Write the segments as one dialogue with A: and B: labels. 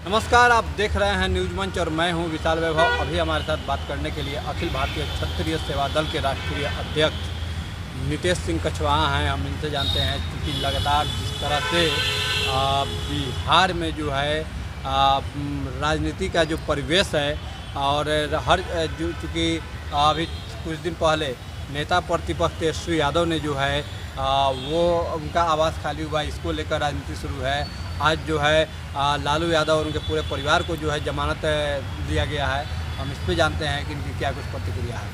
A: नमस्कार, आप देख रहे हैं न्यूज मंच और मैं हूं विशाल वैभव। अभी हमारे साथ बात करने के लिए अखिल भारतीय क्षत्रिय सेवा दल के राष्ट्रीय अध्यक्ष नितेश सिंह कछवाहा हैं। हम इनसे जानते हैं क्योंकि लगातार जिस तरह से बिहार में जो है राजनीति का जो परिवेश है और हर जो चूँकि अभी कुछ दिन पहले नेता प्रतिपक्ष तेजस्वी यादव ने जो है वो उनका आवास खाली हुआ, इसको लेकर राजनीति शुरू है। आज जो है लालू यादव और उनके पूरे परिवार को जो है जमानत दिया गया है। हम इस पे जानते हैं कि इनकी क्या कुछ प्रतिक्रिया है।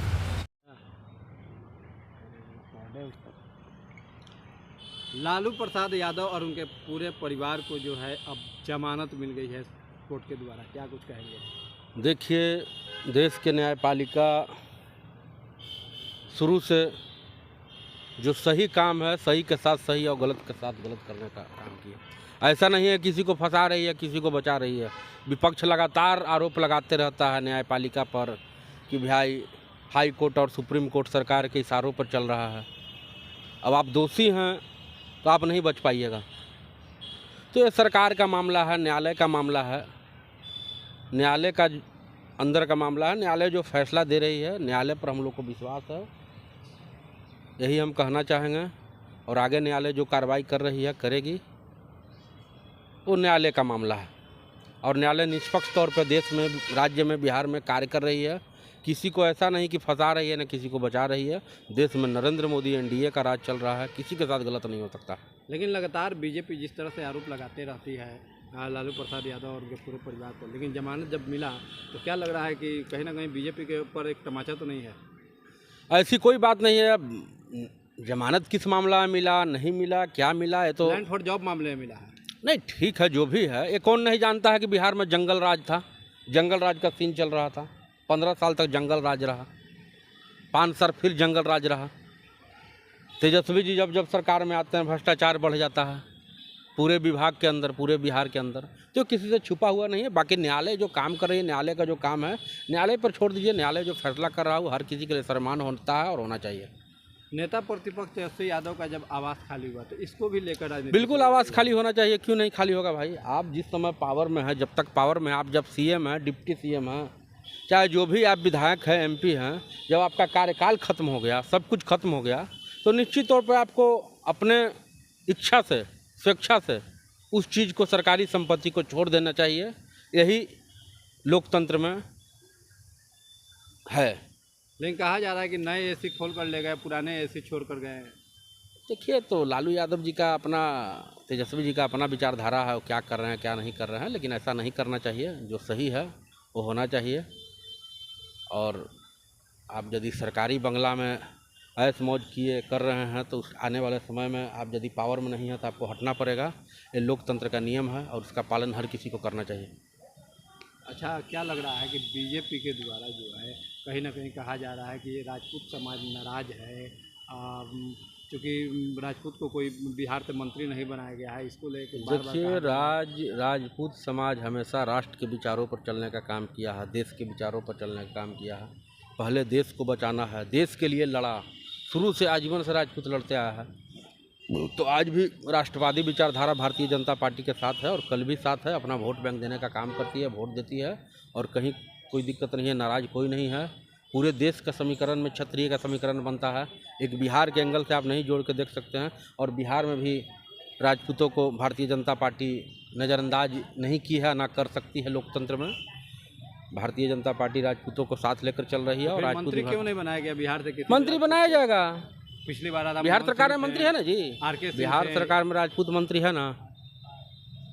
A: लालू प्रसाद यादव और उनके पूरे परिवार को जो है अब जमानत मिल गई है कोर्ट के द्वारा, क्या कुछ कहेंगे?
B: देखिए, देश के न्यायपालिका शुरू से जो सही काम है सही के साथ सही और गलत के साथ गलत करने का काम किया। ऐसा नहीं है किसी को फंसा रही है, किसी को बचा रही है। विपक्ष लगातार आरोप लगाते रहता है न्यायपालिका पर कि भाई हाई कोर्ट और सुप्रीम कोर्ट सरकार के इशारों पर चल रहा है। अब आप दोषी हैं तो आप नहीं बच पाइएगा। तो ये सरकार का मामला है, न्यायालय का मामला है, न्यायालय का अंदर का मामला है। न्यायालय जो फैसला दे रही है, न्यायालय पर हम लोग को विश्वास है, यही हम कहना चाहेंगे। और आगे न्यायालय जो कार्रवाई कर रही है करेगी, वो न्यायालय का मामला है। और न्यायालय निष्पक्ष तौर पर देश में, राज्य में, बिहार में कार्य कर रही है। किसी को ऐसा नहीं कि फंसा रही है, न किसी को बचा रही है। देश में नरेंद्र मोदी एनडीए का राज चल रहा है, किसी के साथ गलत नहीं हो सकता।
A: लेकिन लगातार बीजेपी जिस तरह से आरोप लगाते रहती है लालू प्रसाद यादव और उनके पूरे परिवार को, लेकिन जमानत जब मिला तो क्या लग रहा है कि कहीं ना कहीं बीजेपी के ऊपर एक तमाचा तो नहीं है?
B: ऐसी कोई बात नहीं है। अब जमानत किस मामला में मिला, नहीं मिला, क्या मिला, ये तो
A: लैंड फॉर जॉब मामले में मिला है।
B: नहीं, ठीक है, जो भी है। ये कौन नहीं जानता है कि बिहार में जंगल राज था, जंगल राज का सीन चल रहा था। 15 साल तक जंगल राज रहा, 5 साल फिर जंगल राज रहा। तेजस्वी जी जब सरकार में आते हैं भ्रष्टाचार बढ़ जाता है पूरे विभाग के अंदर, पूरे बिहार के अंदर। तो किसी से छुपा हुआ नहीं है। बाकी न्यायालय जो काम कर रही है, न्यायालय का जो काम है, न्यायालय पर छोड़ दीजिए। न्यायालय जो फैसला कर रहा है वो हर किसी के लिए सम्मान होता है और होना चाहिए।
A: नेता प्रतिपक्ष तेजस्वी यादव का जब आवास खाली हुआ तो इसको भी लेकर राजनीति
B: बिल्कुल आवास खाली होना चाहिए। क्यों नहीं खाली होगा भाई? आप जिस समय पावर में है, जब तक पावर में है, आप जब सीएम हैं, डिप्टी सीएम हैं, चाहे जो भी आप विधायक हैं, एमपी हैं, जब आपका कार्यकाल खत्म हो गया, सब कुछ खत्म हो गया, तो निश्चित तौर पर आपको अपने इच्छा से, स्वेच्छा से उस चीज़ को, सरकारी संपत्ति को छोड़ देना चाहिए। यही लोकतंत्र में है।
A: लेकिन कहा जा रहा है कि नए एसी खोल कर ले गए, पुराने एसी छोड़ कर गए।
B: देखिए, तो लालू यादव जी का अपना, तेजस्वी जी का अपना विचारधारा है, वो क्या कर रहे हैं क्या नहीं कर रहे हैं, लेकिन ऐसा नहीं करना चाहिए। जो सही है वो होना चाहिए। और आप यदि सरकारी बंगला में ऐश मौज किए कर रहे हैं तो उस आने वाले समय में आप यदि पावर में नहीं है तो आपको हटना पड़ेगा। ये लोकतंत्र का नियम है और उसका पालन हर किसी को करना चाहिए।
A: अच्छा, क्या लग रहा है कि बीजेपी के द्वारा जो है कहीं ना कहीं कहा जा रहा है कि ये राजपूत समाज नाराज है, क्योंकि राजपूत को कोई बिहार से मंत्री नहीं बनाया गया है, इसको लेकर
B: देखिए, राजपूत समाज हमेशा राष्ट्र के विचारों पर चलने का काम किया है, देश के विचारों पर चलने का काम किया है। पहले देश को बचाना है, देश के लिए लड़ा। शुरू से आजीवन से राजपूत लड़ते आया है। तो आज भी राष्ट्रवादी विचारधारा भारतीय जनता पार्टी के साथ है और कल भी साथ है। अपना वोट बैंक देने का काम करती है, वोट देती है और कहीं कोई दिक्कत नहीं है, नाराज कोई नहीं है। पूरे देश का समीकरण में क्षत्रिय का समीकरण बनता है। एक बिहार के एंगल से आप नहीं जोड़ के देख सकते हैं। और बिहार में भी राजपूतों को भारतीय जनता पार्टी नज़रअंदाज नहीं की है, ना कर सकती है। लोकतंत्र में भारतीय जनता पार्टी राजपूतों को साथ लेकर चल रही है। और राजपूत
A: मंत्री क्यों नहीं बनाया गया बिहार से?
B: मंत्री बनाया जाएगा।
A: पिछली बार
B: बिहार सरकार में मंत्री है ना जी, बिहार सरकार में राजपूत मंत्री है ना।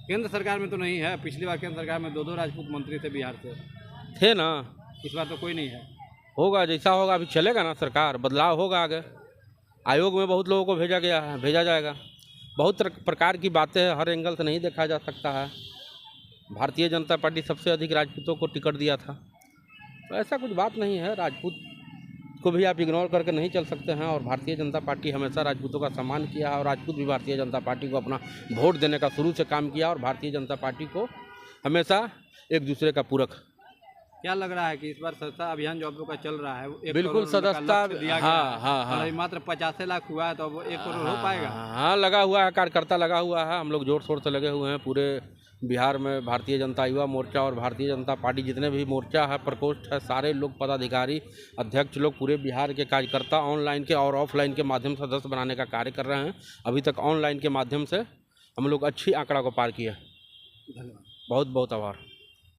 A: केंद्र सरकार में तो नहीं है। पिछली बार केंद्र सरकार में 2 राजपूत मंत्री थे बिहार से,
B: थे ना।
A: इस बार तो कोई नहीं है।
B: होगा, जैसा होगा अभी चलेगा ना, सरकार बदलाव होगा। आगे आयोग में बहुत लोगों को भेजा गया है, भेजा जाएगा। बहुत प्रकार की बातें हैं, हर एंगल से नहीं देखा जा सकता है। भारतीय जनता पार्टी सबसे अधिक राजपूतों को टिकट दिया था, तो ऐसा कुछ बात नहीं है। राजपूत को भी आप इग्नोर करके नहीं चल सकते हैं। और भारतीय जनता पार्टी हमेशा राजपूतों का सम्मान किया है और राजपूत भी भारतीय जनता पार्टी को अपना वोट देने का शुरू से काम किया और भारतीय जनता पार्टी को हमेशा एक दूसरे का पूरक।
A: क्या लग रहा है कि इस बार सदस्यता अभियान जो आप लोग का चल रहा है,
B: बिल्कुल सदस्यता, हाँ,
A: मात्र 85 लाख हुआ है, तो अब 1 करोड़ हो पाएगा?
B: हाँ, लगा हुआ है, कार्यकर्ता लगा हुआ है। हम लोग जोर शोर से लगे हुए हैं, पूरे बिहार में भारतीय जनता युवा मोर्चा और भारतीय जनता पार्टी जितने भी मोर्चा है, प्रकोष्ठ है, सारे लोग पदाधिकारी, अध्यक्ष लोग, पूरे बिहार के कार्यकर्ता ऑनलाइन के और ऑफलाइन के माध्यम से सदस्य बनाने का कार्य कर रहे हैं। अभी तक ऑनलाइन के माध्यम से हम लोग अच्छी आंकड़ा को पार किया।
A: धन्यवाद।
B: बहुत बहुत आभार।